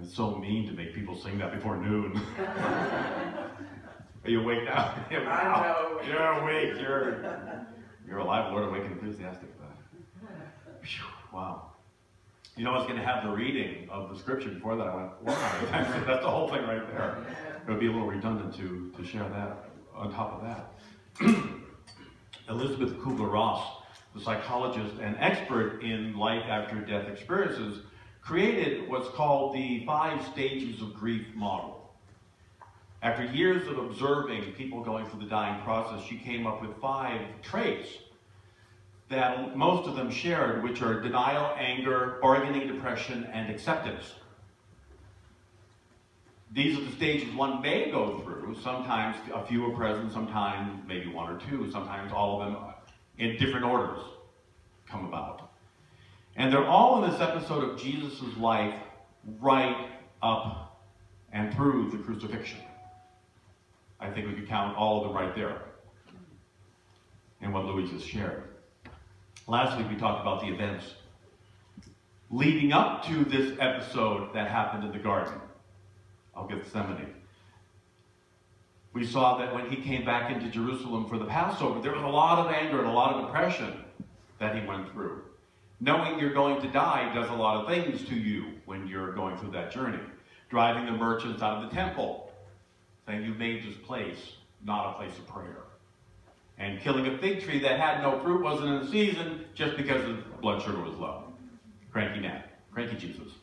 It's so mean to make people sing that before noon. Are you awake now? I know. You're awake. You're alive, Lord, awake and enthusiastic. Whew, wow. You know, I was going to have the reading of the scripture before that. I went, wow, that's the whole thing right there. It would be a little redundant to share that on top of that. Elizabeth Kubler-Ross, the psychologist and expert in life after death experiences, created what's called the 5 stages of grief model. After years of observing people going through the dying process, she came up with 5 traits that most of them shared, which are denial, anger, bargaining, depression, and acceptance. These are the stages one may go through. Sometimes a few are present, sometimes maybe 1 or 2, sometimes all of them in different orders come about. And they're all in this episode of Jesus' life right up and through the crucifixion. I think we could count all of them right there in what Louis just shared. Last week we talked about the events leading up to this episode that happened in the Garden of Gethsemane. We saw that when he came back into Jerusalem for the Passover, there was a lot of anger and a lot of depression that he went through. Knowing you're going to die does a lot of things to you when you're going through that journey. Driving the merchants out of the temple, saying you made this place not a place of prayer. And killing a fig tree that had no fruit, wasn't in the season, just because the blood sugar was low. Cranky man, cranky Jesus.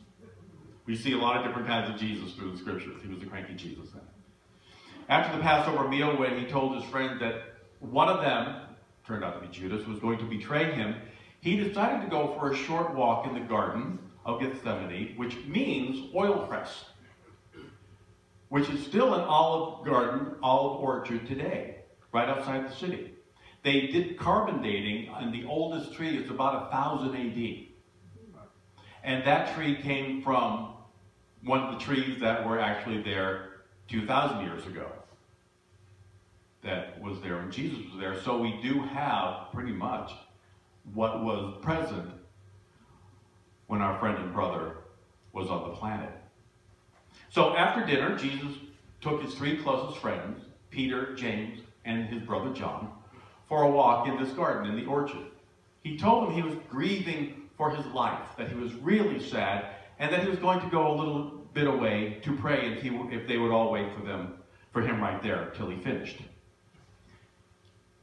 We see a lot of different kinds of Jesus through the scriptures. He was a cranky Jesus then. After the Passover meal, when he told his friends that one of them, turned out to be Judas, was going to betray him, he decided to go for a short walk in the Garden of Gethsemane, which means oil press, which is still an olive garden, olive orchard today, right outside the city. They did carbon dating, and the oldest tree is about 1000 AD. And that tree came from one of the trees that were actually there 2,000 years ago. That was there when Jesus was there. So we do have pretty much what was present when our friend and brother was on the planet. So after dinner, Jesus took his 3 closest friends, Peter, James, and his brother John, for a walk in this garden, in the orchard. He told them he was grieving for his life, that he was really sad, and that he was going to go a little bit away to pray if they would all wait for him right there till he finished.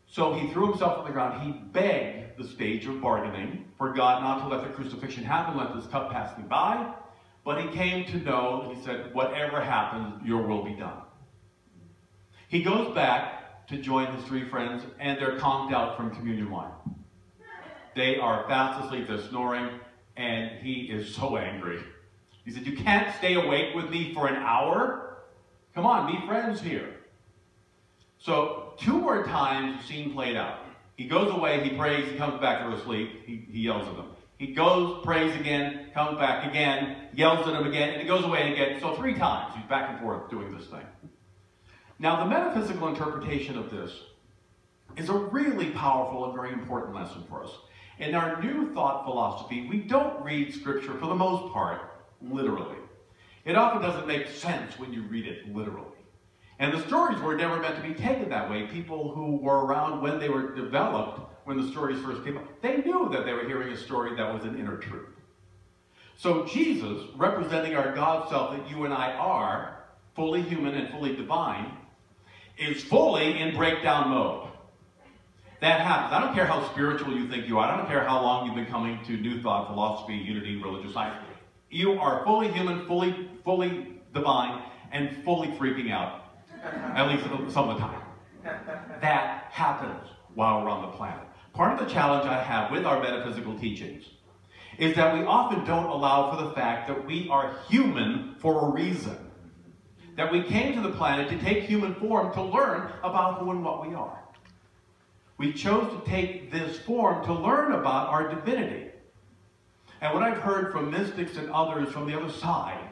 So he threw himself on the ground. He begged the stage of bargaining for God not to let the crucifixion happen, let this cup pass me by. But he came to know, he said, whatever happens, your will be done. He goes back to join his 3 friends, and they're conked out from communion wine. They are fast asleep, they're snoring, and he is so angry. He said, you can't stay awake with me for an hour? Come on, be friends here. So 2 more times the scene played out. He goes away, he prays, he comes back to asleep, he yells at them. He goes, prays again, comes back again, yells at them again, and he goes away again. So 3 times he's back and forth doing this thing. Now the metaphysical interpretation of this is a really powerful and very important lesson for us. In our new thought philosophy, we don't read scripture, for the most part, literally. It often doesn't make sense when you read it literally. And the stories were never meant to be taken that way. People who were around when they were developed, when the stories first came up, they knew that they were hearing a story that was an inner truth. So Jesus, representing our God self that you and I are, fully human and fully divine, is fully in breakdown mode. That happens. I don't care how spiritual you think you are. I don't care how long you've been coming to New Thought, philosophy, unity, religious science. You are fully human, fully divine, and fully freaking out. At least some of the time. That happens while we're on the planet. Part of the challenge I have with our metaphysical teachings is that we often don't allow for the fact that we are human for a reason. That we came to the planet to take human form to learn about who and what we are. We chose to take this form to learn about our divinity. And what I've heard from mystics and others from the other side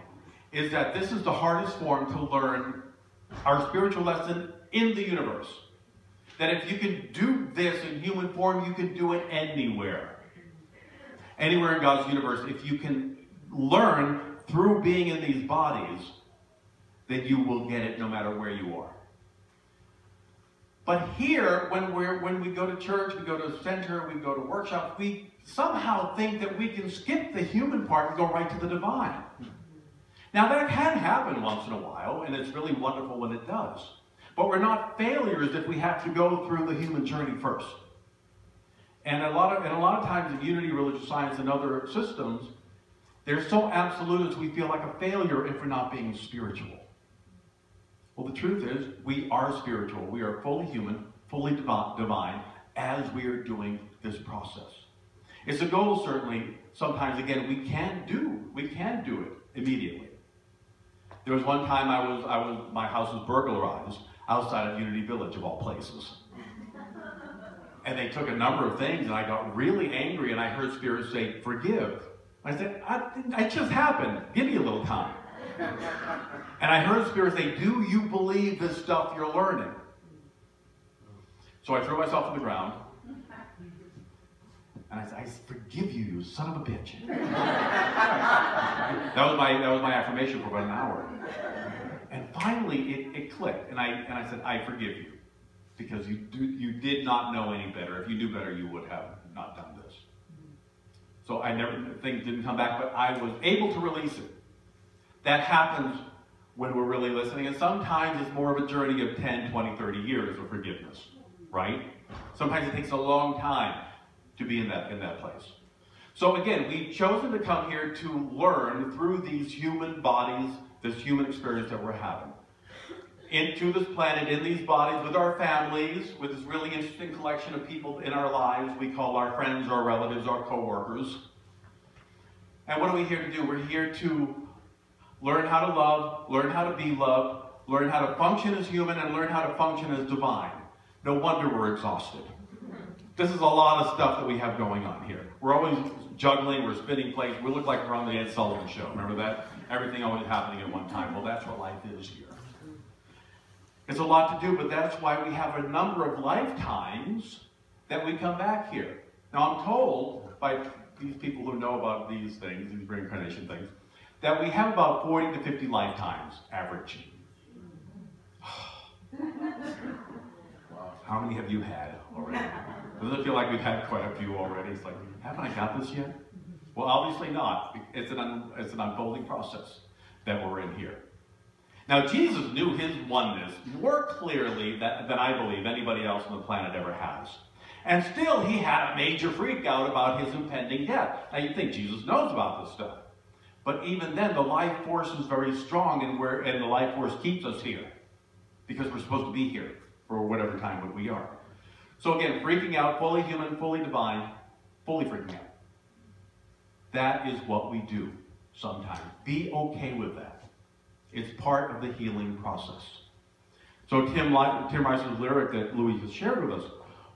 is that this is the hardest form to learn our spiritual lesson in the universe. That if you can do this in human form, you can do it anywhere. Anywhere in God's universe, if you can learn through being in these bodies, then you will get it no matter where you are. But here, when we go to church, we go to a center, we go to workshops, we somehow think that we can skip the human part and go right to the divine. Now that can happen once in a while, and it's really wonderful when it does. But we're not failures if we have to go through the human journey first. And a lot of times in unity, religious science, and other systems, they're so absolutist we feel like a failure if we're not being spiritual. Well, the truth is, we are spiritual. We are fully human, fully divine, as we are doing this process. It's a goal, certainly. Sometimes, again, we can do it immediately. There was one time my house was burglarized outside of Unity Village, of all places. And they took a number of things, and I got really angry, and I heard Spirit say, "Forgive." I said, it just happened. Give me a little time. And I heard Spirit say, "Do you believe this stuff you're learning?" So I threw myself on the ground, and I said, "I forgive you, you son of a bitch." That was my affirmation for about an hour. And finally, it clicked, and I said, "I forgive you, because you did not know any better. If you knew better, you would have not done this." So things didn't come back, but I was able to release it. That happens when we're really listening, and sometimes it's more of a journey of 10, 20, 30 years of forgiveness, right? Sometimes it takes a long time to be in that place. So again, we've chosen to come here to learn through these human bodies, this human experience that we're having. Into this planet, in these bodies, with our families, with this really interesting collection of people in our lives we call our friends, our relatives, our co-workers. And what are we here to do? We're here to learn how to love, learn how to be loved, learn how to function as human, and learn how to function as divine. No wonder we're exhausted. This is a lot of stuff that we have going on here. We're always juggling, we're spinning plates. We look like we're on the Ed Sullivan Show. Remember that? Everything always happening at one time. Well, that's what life is here. It's a lot to do, but that's why we have a number of lifetimes that we come back here. Now, I'm told by these people who know about these things, these reincarnation things, that we have about 40 to 50 lifetimes average. How many have you had already? Doesn't it feel like we've had quite a few already? It's like, haven't I got this yet? Well, obviously not. It's an unfolding process that we're in here. Now, Jesus knew his oneness more clearly than I believe anybody else on the planet ever has. And still, he had a major freak out about his impending death. Now, you'd think Jesus knows about this stuff. But even then, the life force is very strong, and the life force keeps us here. Because we're supposed to be here for whatever time that we are. So again, freaking out, fully human, fully divine, fully freaking out. That is what we do sometimes. Be okay with that. It's part of the healing process. So Tim Rice's lyric that Louis has shared with us,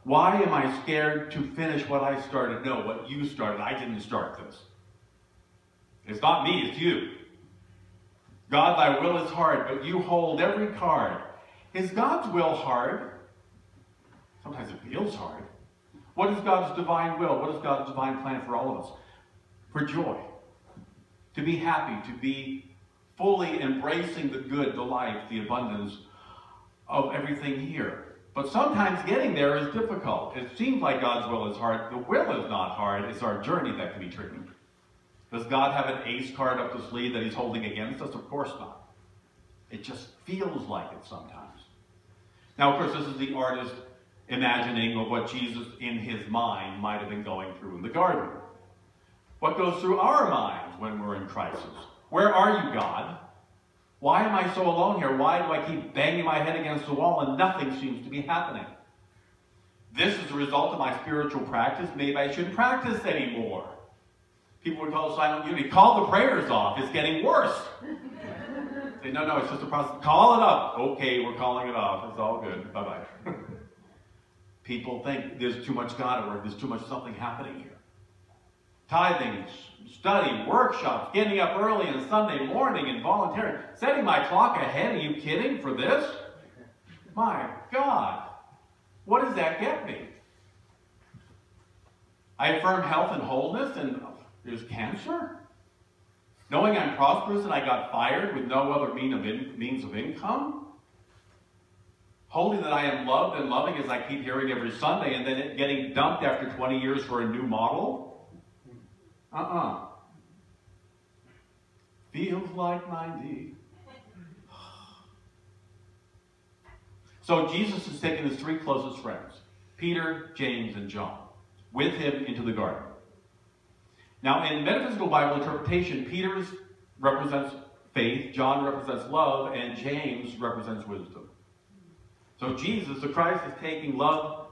why am I scared to finish what I started? No, what you started. I didn't start this. It's not me, it's you. God, thy will is hard, but you hold every card. Is God's will hard? Sometimes it feels hard. What is God's divine will? What is God's divine plan for all of us? For joy. To be happy, to be fully embracing the good, the life, the abundance of everything here. But sometimes getting there is difficult. It seems like God's will is hard. The will is not hard. It's our journey that can be tricky. Does God have an ace card up the sleeve that he's holding against us? Of course not. It just feels like it sometimes. Now, of course, this is the artist imagining of what Jesus, in his mind, might have been going through in the garden. What goes through our minds when we're in crisis? Where are you, God? Why am I so alone here? Why do I keep banging my head against the wall and nothing seems to be happening? This is the result of my spiritual practice. Maybe I shouldn't practice anymore. People would call it silent unity. Call the prayers off. It's getting worse. Say, no, it's just a process. Call it up. Okay, we're calling it off. It's all good. Bye-bye. People think there's too much God at work. There's too much something happening here. Tithing, study, workshops, getting up early on Sunday morning and volunteering, setting my clock ahead. Are you kidding for this? My God, what does that get me? I affirm health and wholeness, and there's cancer? Knowing I'm prosperous and I got fired with no other means of income? Holding that I am loved and loving as I keep hearing every Sunday, and then it getting dumped after 20 years for a new model? Feels like 90. So Jesus has taken his three closest friends, Peter, James, and John, with him into the garden. Now, in metaphysical Bible interpretation, Peter represents faith, John represents love, and James represents wisdom. So Jesus, the Christ, is taking love,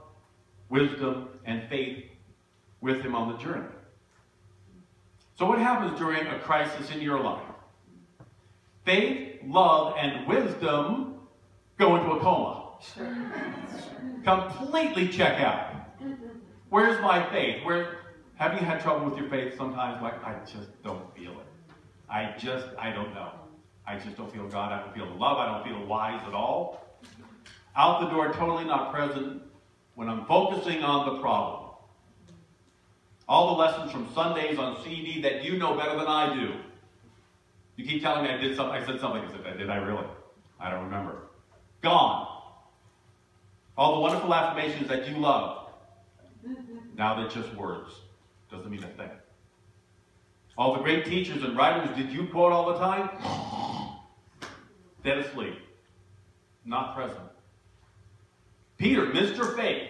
wisdom, and faith with him on the journey. So what happens during a crisis in your life? Faith, love, and wisdom go into a coma. Completely check out. Where's my faith? Have you had trouble with your faith sometimes? Like, I just don't feel it. I don't know. I just don't feel God. I don't feel love. I don't feel wise at all. Out the door, totally not present when I'm focusing on the problem. All the lessons from Sundays on CD that you know better than I do. You keep telling me I did something. I said something. I said, did I really? I don't remember. Gone. All the wonderful affirmations that you love. Now they're just words. Doesn't mean a thing. All the great teachers and writers did you quote all the time? Dead asleep. Not present. Peter, Mr. Faith,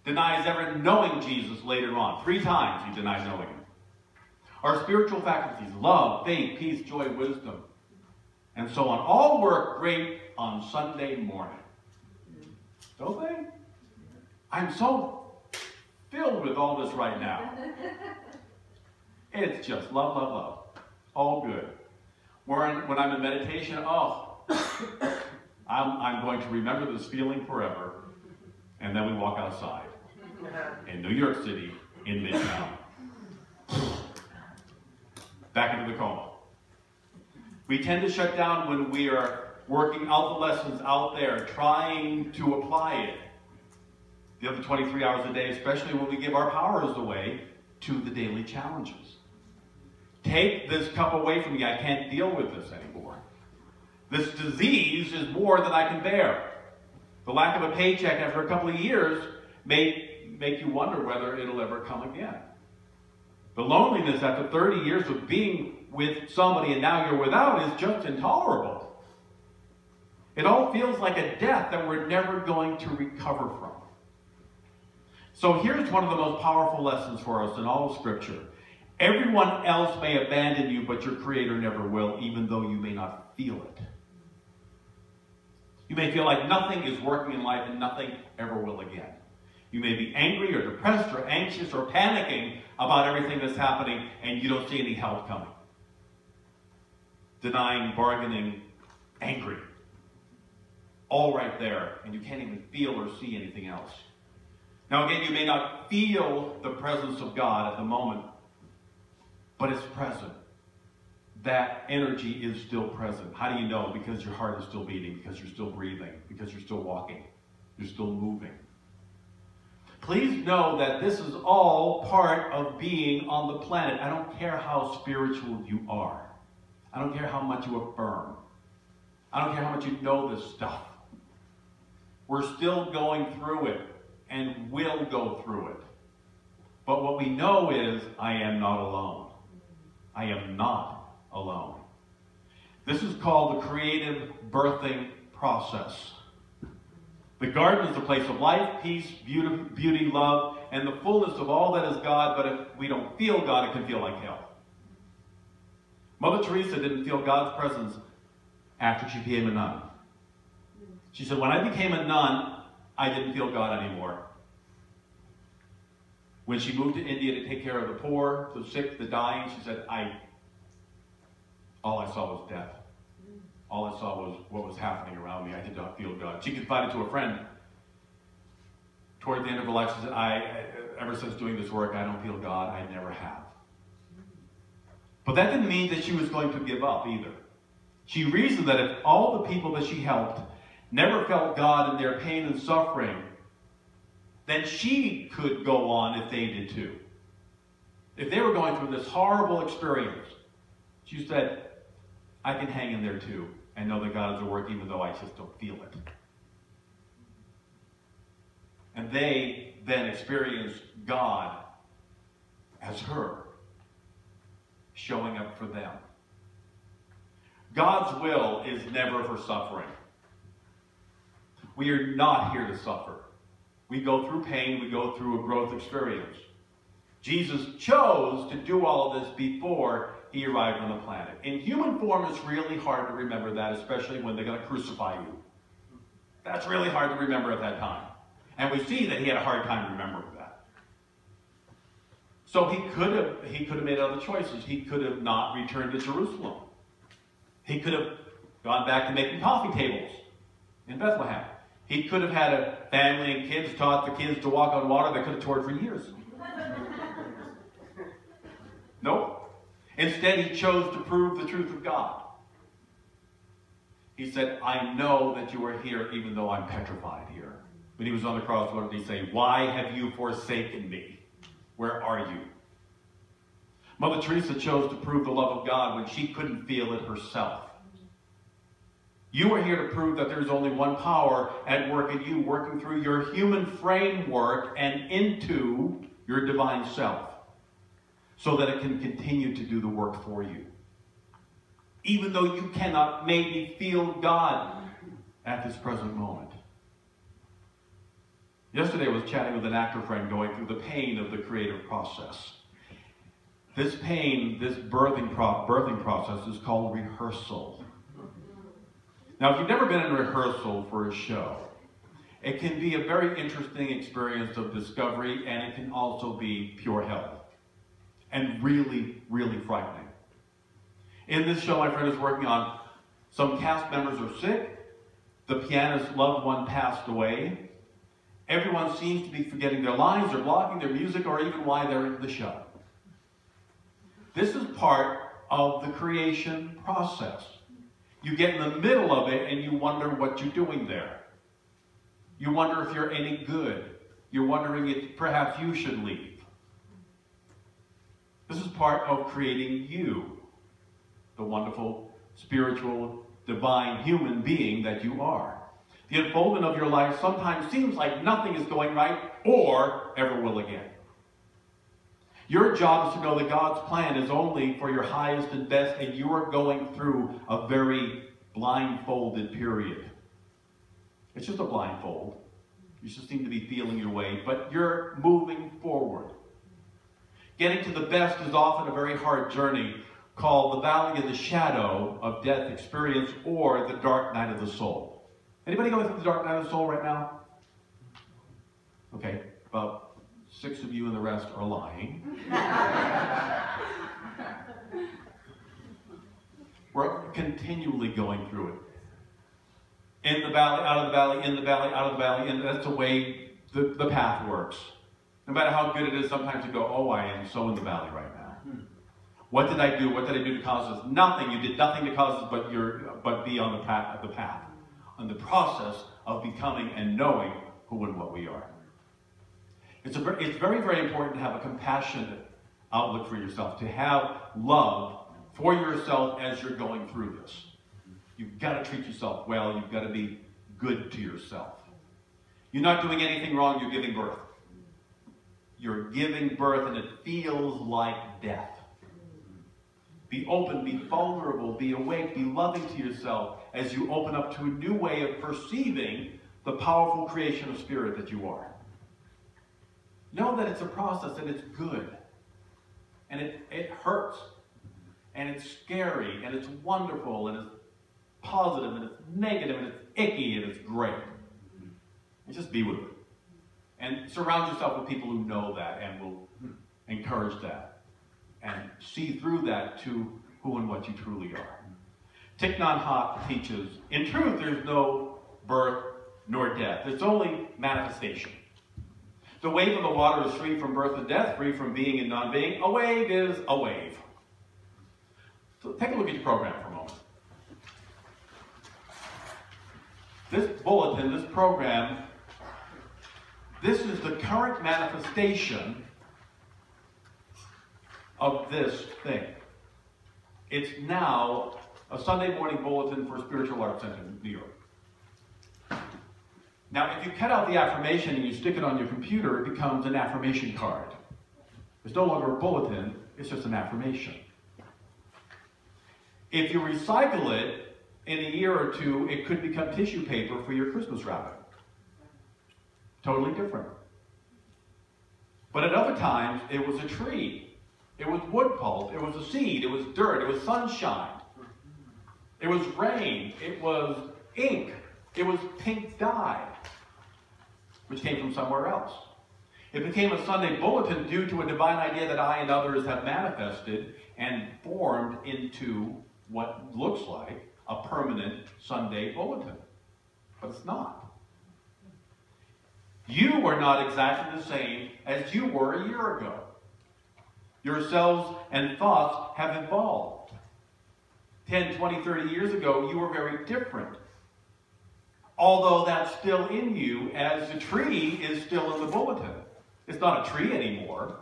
denies ever knowing Jesus later on. 3 times he denied knowing him. Our spiritual faculties, love, faith, peace, joy, wisdom, and so on, all work great on Sunday morning. Don't they? I'm so filled with all this right now. It's just love, love, love. All good. When I'm in meditation, I'm going to remember this feeling forever. And then we walk outside in New York City, in Midtown. Back into the coma. We tend to shut down when we are working out the lessons out there, trying to apply it the other 23 hours a day, especially when we give our powers away to the daily challenges. Take this cup away from me. I can't deal with this anymore. This disease is more than I can bear. The lack of a paycheck after a couple of years may make you wonder whether it'll ever come again. The loneliness after 30 years of being with somebody and now you're without is just intolerable. It all feels like a death that we're never going to recover from. So here's one of the most powerful lessons for us in all of Scripture. Everyone else may abandon you, but your Creator never will, even though you may not feel it. You may feel like nothing is working in life and nothing ever will again. You may be angry or depressed or anxious or panicking about everything that's happening and you don't see any help coming. Denying, bargaining, angry. All right there, and you can't even feel or see anything else. Now again, you may not feel the presence of God at the moment, but it's present. That energy is still present. How do you know? Because your heart is still beating, because you're still breathing, because you're still walking, you're still moving. Please know that this is all part of being on the planet. I don't care how spiritual you are. I don't care how much you affirm. I don't care how much you know this stuff. We're still going through it and will go through it. But what we know is, I am not alone. I am not alone. This is called the creative birthing process. The garden is a place of life, peace, beauty, love, and the fullness of all that is God, but if we don't feel God, it can feel like hell. Mother Teresa didn't feel God's presence after she became a nun. She said, when I became a nun, I didn't feel God anymore. When she moved to India to take care of the poor, the sick, the dying, she said, all I saw was death. All I saw was what was happening around me. I did not feel God. She confided to a friend toward the end of her life. She said, ever since doing this work, I don't feel God. I never have. But that didn't mean that she was going to give up either. She reasoned that if all the people that she helped never felt God in their pain and suffering, then she could go on if they did too. If they were going through this horrible experience, She said, I can hang in there too and know that God is at work even though I just don't feel it. And they then experienced God as her, showing up for them. God's will is never for suffering. We are not here to suffer. We go through pain, we go through a growth experience. Jesus chose to do all of this before he arrived on the planet. In human form, it's really hard to remember that, especially when they're going to crucify you. That's really hard to remember at that time. And we see that he had a hard time remembering that. So he could have made other choices. He could have not returned to Jerusalem. He could have gone back to making coffee tables in Bethlehem. He could have had a family and kids, taught the kids to walk on water. They could have toured for years. Nope. Instead, he chose to prove the truth of God. He said, I know that you are here even though I'm petrified here. When he was on the cross, what did he say? Why have you forsaken me? Where are you? Mother Teresa chose to prove the love of God when she couldn't feel it herself. You are here to prove that there's only one power at work in you, working through your human framework and into your divine self, so that it can continue to do the work for you. Even though you cannot maybe feel God at this present moment. Yesterday I was chatting with an actor friend going through the pain of the creative process. This pain, this birthing process is called rehearsal. Now, if you've never been in rehearsal for a show, it can be a very interesting experience of discovery, and it can also be pure hell. And really, really frightening. In this show my friend is working on, some cast members are sick, the pianist's loved one passed away, everyone seems to be forgetting their lines, or blocking their music, or even why they're in the show. This is part of the creation process. You get in the middle of it and you wonder what you're doing there. You wonder if you're any good. You're wondering if perhaps you should leave. This is part of creating you, the wonderful, spiritual, divine human being that you are. The unfoldment of your life sometimes seems like nothing is going right or ever will again. Your job is to know that God's plan is only for your highest and best, and you are going through a very blindfolded period. It's just a blindfold. You just seem to be feeling your way, but you're moving forward. Getting to the best is often a very hard journey, called the valley of the shadow of death experience, or the dark night of the soul. Anybody going through the dark night of the soul right now? Okay, about 6 of you and the rest are lying. We're continually going through it. In the valley, out of the valley, in the valley, out of the valley, and that's the way the path works. No matter how good it is, sometimes you go, oh, I am so in the valley right now. What did I do? What did I do to cause this? Nothing. You did nothing to cause this, but be on the path, on the process of becoming and knowing who and what we are. It's very, very important to have a compassionate outlook for yourself, to have love for yourself as you're going through this. You've got to treat yourself well. You've got to be good to yourself. You're not doing anything wrong. You're giving birth. You're giving birth, and it feels like death. Be open, be vulnerable, be awake, be loving to yourself as you open up to a new way of perceiving the powerful creation of spirit that you are. Know that it's a process and it's good. And it hurts. And it's scary. And it's wonderful. And it's positive. And it's negative. And it's icky. And it's great. And just be with it. And surround yourself with people who know that and will encourage that. And see through that to who and what you truly are. Thich Nhat Hanh teaches, in truth, there's no birth nor death. There's only manifestation. The wave of the water is free from birth and death, free from being and non-being. A wave is a wave. So take a look at your program for a moment. This bulletin, this program, this is the current manifestation of this thing. It's now a Sunday morning bulletin for Spiritual Arts Center in New York. Now, if you cut out the affirmation and you stick it on your computer, it becomes an affirmation card. It's no longer a bulletin, it's just an affirmation. If you recycle it, in a year or two, it could become tissue paper for your Christmas wrapping. Totally different. But at other times, it was a tree. It was wood pulp. It was a seed. It was dirt. It was sunshine. It was rain. It was ink. It was pink dye, which came from somewhere else. It became a Sunday bulletin due to a divine idea that I and others have manifested and formed into what looks like a permanent Sunday bulletin. But it's not. You are not exactly the same as you were a year ago. Yourselves and thoughts have evolved. 10, 20, 30 years ago, you were very different. Although that's still in you, as the tree is still in the bulletin. It's not a tree anymore,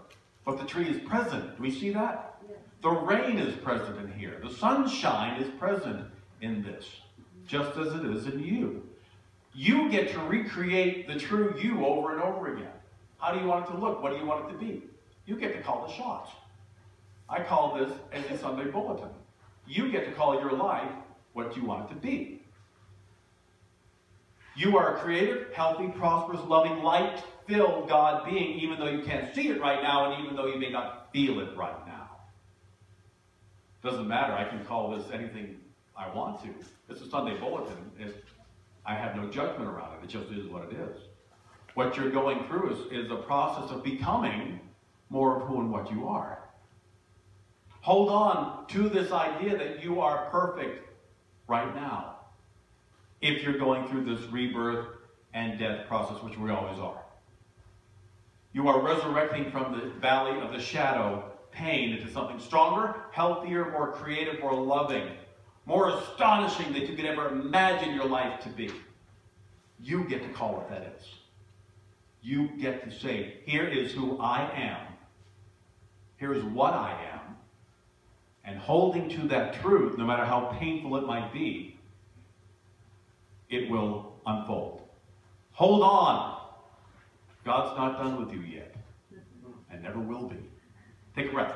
but the tree is present. Do we see that? Yeah. The rain is present in here. The sunshine is present in this, just as it is in you. You get to recreate the true you over and over again. How do you want it to look? What do you want it to be? You get to call the shots. I call this as a Sunday bulletin. You get to call your life what you want it to be. You are a creative, healthy, prosperous, loving, light-filled God being, even though you can't see it right now, and even though you may not feel it right now. Doesn't matter. I can call this anything I want to. It's a Sunday bulletin. I have no judgment around it. It just is what it is. What you're going through is a process of becoming more of who and what you are. Hold on to this idea that you are perfect right now. If you're going through this rebirth and death process, which we always are. You are resurrecting from the valley of the shadow, pain, into something stronger, healthier, more creative, more loving, more astonishing than you could ever imagine your life to be. You get to call what that is. You get to say, here is who I am. Here is what I am. And holding to that truth, no matter how painful it might be, it will unfold. Hold on. God's not done with you yet. And never will be. Take a breath.